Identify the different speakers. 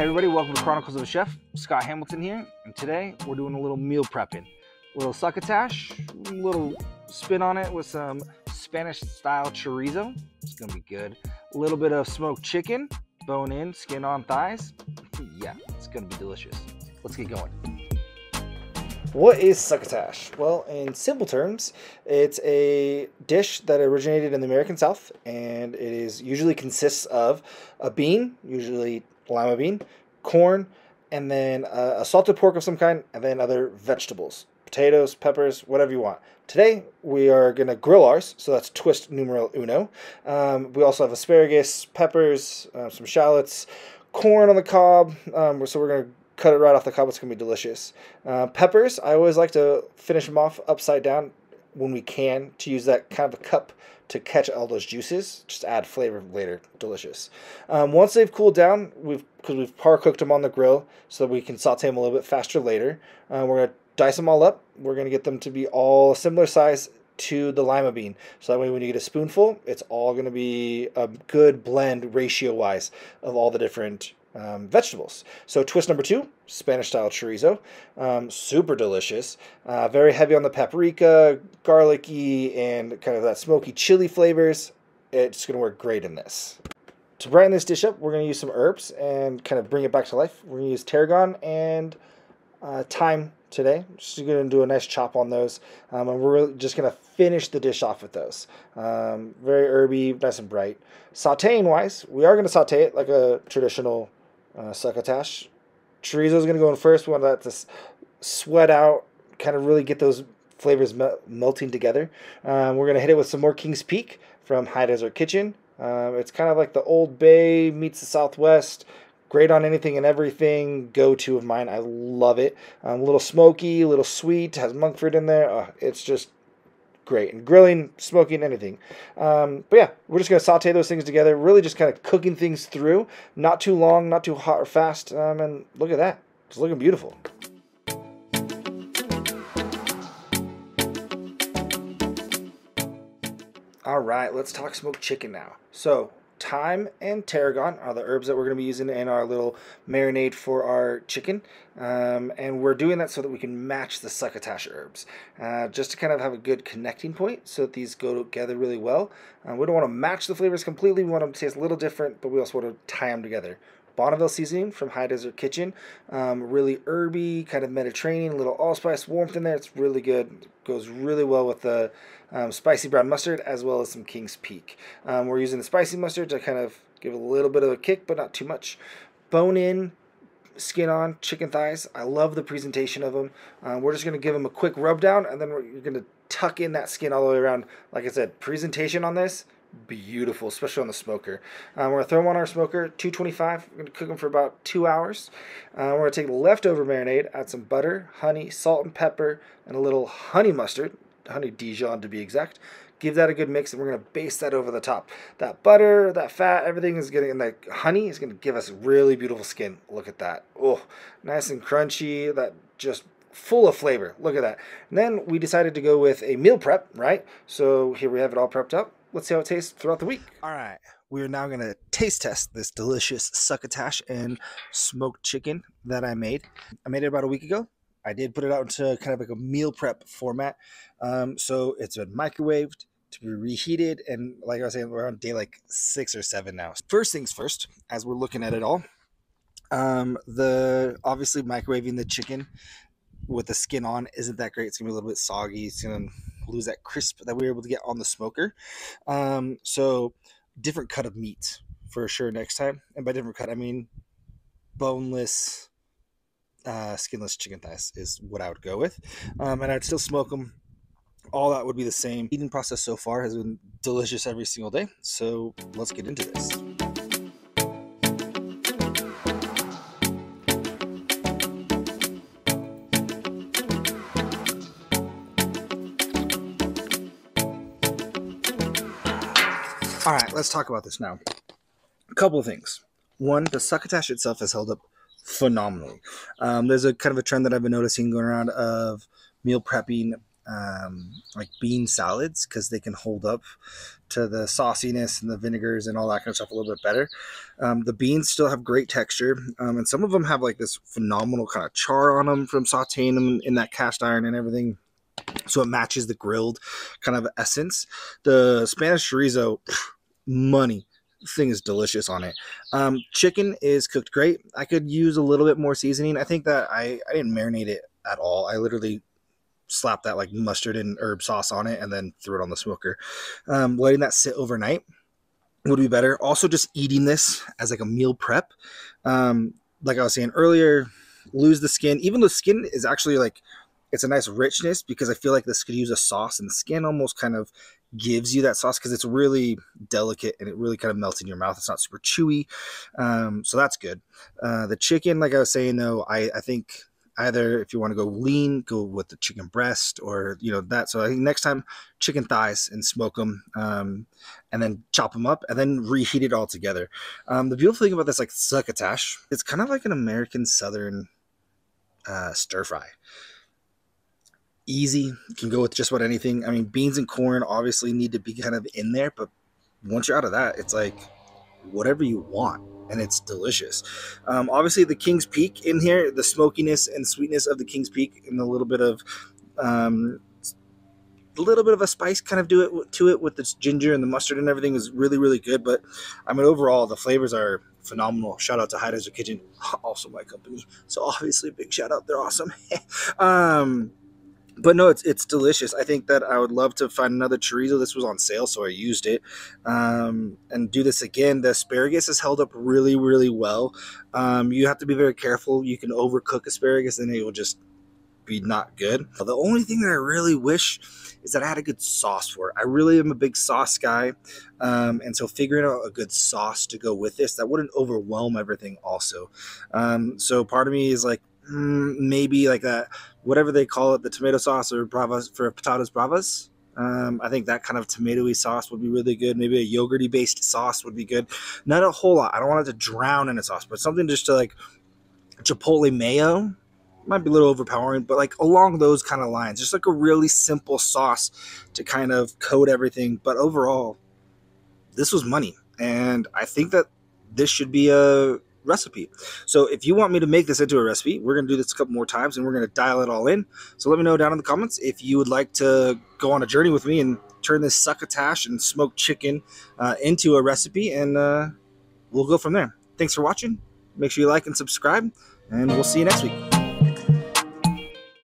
Speaker 1: Hey everybody, welcome to Chronicles of a Chef. Scott Hamilton here, and today we're doing a little meal prepping. A little succotash, a little spin on it with some Spanish style chorizo. It's gonna be good. A little bit of smoked chicken, bone in, skin on thighs. Yeah, it's gonna be delicious. Let's get going. What is succotash? Well, in simple terms, it's a dish that originated in the American South, and it is usually consists of a bean, usually lima bean, corn, and then a salted pork of some kind, and then other vegetables, potatoes, peppers, whatever you want. Today, we are going to grill ours, so that's twist numero uno. We also have asparagus, peppers, some shallots, corn on the cob, so we're going to cut it right off the cob. It's going to be delicious. Peppers, I always like to finish them off upside down when we can, to use that kind of a cup to catch all those juices. Just add flavor later. Delicious. Once they've cooled down, because we've par cooked them on the grill so that we can saute them a little bit faster later. We're going to dice them all up. We're going to get them to be all similar size to the lima bean. So that way when you get a spoonful, it's all going to be a good blend ratio-wise of all the different vegetables. So twist number 2, Spanish style chorizo, super delicious, very heavy on the paprika, garlicky, and kind of that smoky chili flavors. It's going to work great in this. To brighten this dish up, we're going to use some herbs and kind of bring it back to life. We're going to use tarragon and thyme today. Just going to do a nice chop on those, and we're just going to finish the dish off with those. Very herby, nice and bright. Sauteing wise, we are going to saute it like a traditional succotash. Chorizo is going to go in first. We want that to sweat out, kind of really get those flavors melting together. We're going to hit it with some more King's Peak from High Desert Kitchen. It's kind of like the Old Bay meets the Southwest. Great on anything and everything. Go-to of mine. I love it. A little smoky, a little sweet. Has monk fruit in there. It's just great. And grilling, smoking, anything. But yeah, we're just going to saute those things together. Really just kind of cooking things through. Not too long, not too hot or fast. And look at that. It's looking beautiful. All right, let's talk smoked chicken now. So thyme and tarragon are the herbs that we're going to be using in our little marinade for our chicken. And we're doing that so that we can match the succotash herbs. Just to kind of have a good connecting point so that these go together really well. We don't want to match the flavors completely. We want them to taste a little different, but we also want to tie them together. Bonneville seasoning from High Desert Kitchen. Really herby, kind of Mediterranean, a little allspice warmth in there. It's really good. Goes really well with the spicy brown mustard as well as some King's Peak. We're using the spicy mustard to kind of give a little bit of a kick, but not too much. Bone in, skin on, chicken thighs. I love the presentation of them. We're just going to give them a quick rub down, and then you're going to tuck in that skin all the way around. Like I said, presentation on this, beautiful, especially on the smoker. We're going to throw them on our smoker, 225. We're going to cook them for about 2 hours. We're going to take the leftover marinade, add some butter, honey, salt and pepper, and a little honey mustard, honey Dijon to be exact. Give that a good mix, and we're going to baste that over the top. That butter, that fat, everything is getting, and that honey is going to give us really beautiful skin. Look at that. Oh, nice and crunchy. That just full of flavor. Look at that. And then we decided to go with a meal prep, right? So here we have it all prepped up. Let's see how it tastes throughout the week. All right, we are now going to taste test this delicious succotash and smoked chicken that I made. I made it about a week ago. I did put it out into kind of like a meal prep format. So it's been microwaved to be reheated. And like I was saying, we're on day like 6 or 7 now. First things first, as we're looking at it all, obviously microwaving the chicken with the skin on isn't that great. It's gonna be a little bit soggy. It's gonna lose that crisp that we were able to get on the smoker. So different cut of meat for sure next time. And by different cut, I mean boneless, skinless chicken thighs is what I would go with. And I'd still smoke them. All that would be the same. Eating process so far has been delicious every single day. So let's get into this. All right, let's talk about this now. A couple of things. One, the succotash itself has held up phenomenally. There's a kind of a trend that I've been noticing going around of meal prepping
Speaker 2: like bean salads because they can hold up to the sauciness and the vinegars and all that kind of stuff a little bit better. The beans still have great texture, and some of them have like this phenomenal kind of char on them from sauteing them in that cast iron and everything. So it matches the grilled kind of essence. The Spanish chorizo, money. Thing is delicious on it. Chicken is cooked great. I could use a little bit more seasoning. I think that I didn't marinate it at all. I literally slapped that like mustard and herb sauce on it and then threw it on the smoker. Letting that sit overnight would be better. Also, just eating this as like a meal prep. Like I was saying earlier, lose the skin. Even though skin is actually like, it's a nice richness because I feel like this could use a sauce, and the skin almost kind of gives you that sauce because it's really delicate and it really kind of melts in your mouth. It's not super chewy. So that's good. The chicken, like I was saying though, I think either if you want to go lean, go with the chicken breast or, you know, that. So I think next time chicken thighs and smoke them, and then chop them up and then reheat it all together. The beautiful thing about this, like succotash, it's kind of like an American Southern stir fry. Easy, can go with just about anything. I mean, beans and corn obviously need to be kind of in there, but once you're out of that, it's like whatever you want, and it's delicious. Obviously, the King's Peak in here, the smokiness and sweetness of the King's Peak, and a little bit of a spice kind of to it with this ginger and the mustard and everything is really, really good. But I mean, overall, the flavors are phenomenal. Shout out to High Desert Kitchen, also my company. So obviously, big shout out. They're awesome. But no, it's delicious. I think that I would love to find another chorizo. This was on sale, so I used it. And do this again. The asparagus has held up really, really well. You have to be very careful. You can overcook asparagus, and it will just be not good. The only thing that I really wish is that I had a good sauce for it. I really am a big sauce guy. And so figuring out a good sauce to go with this that wouldn't overwhelm everything also. So part of me is like, maybe like that, whatever they call it, the tomato sauce or bravas for patatas bravas. I think that kind of tomatoey sauce would be really good. Maybe a yogurty based sauce would be good. Not a whole lot. I don't want it to drown in a sauce, but something just to like chipotle mayo might be a little overpowering, but like along those kind of lines, just like a really simple sauce to kind of coat everything. But overall, this was money, and I think that this should be a recipe. So if you want me to make this into a recipe, we're going to do this a couple more times and we're going to dial it all in. So let me know down in the comments if you would like to go on a journey with me and turn this succotash and smoked chicken into a recipe, and we'll go from there. Thanks for watching. Make sure you like and subscribe, and we'll see you next week.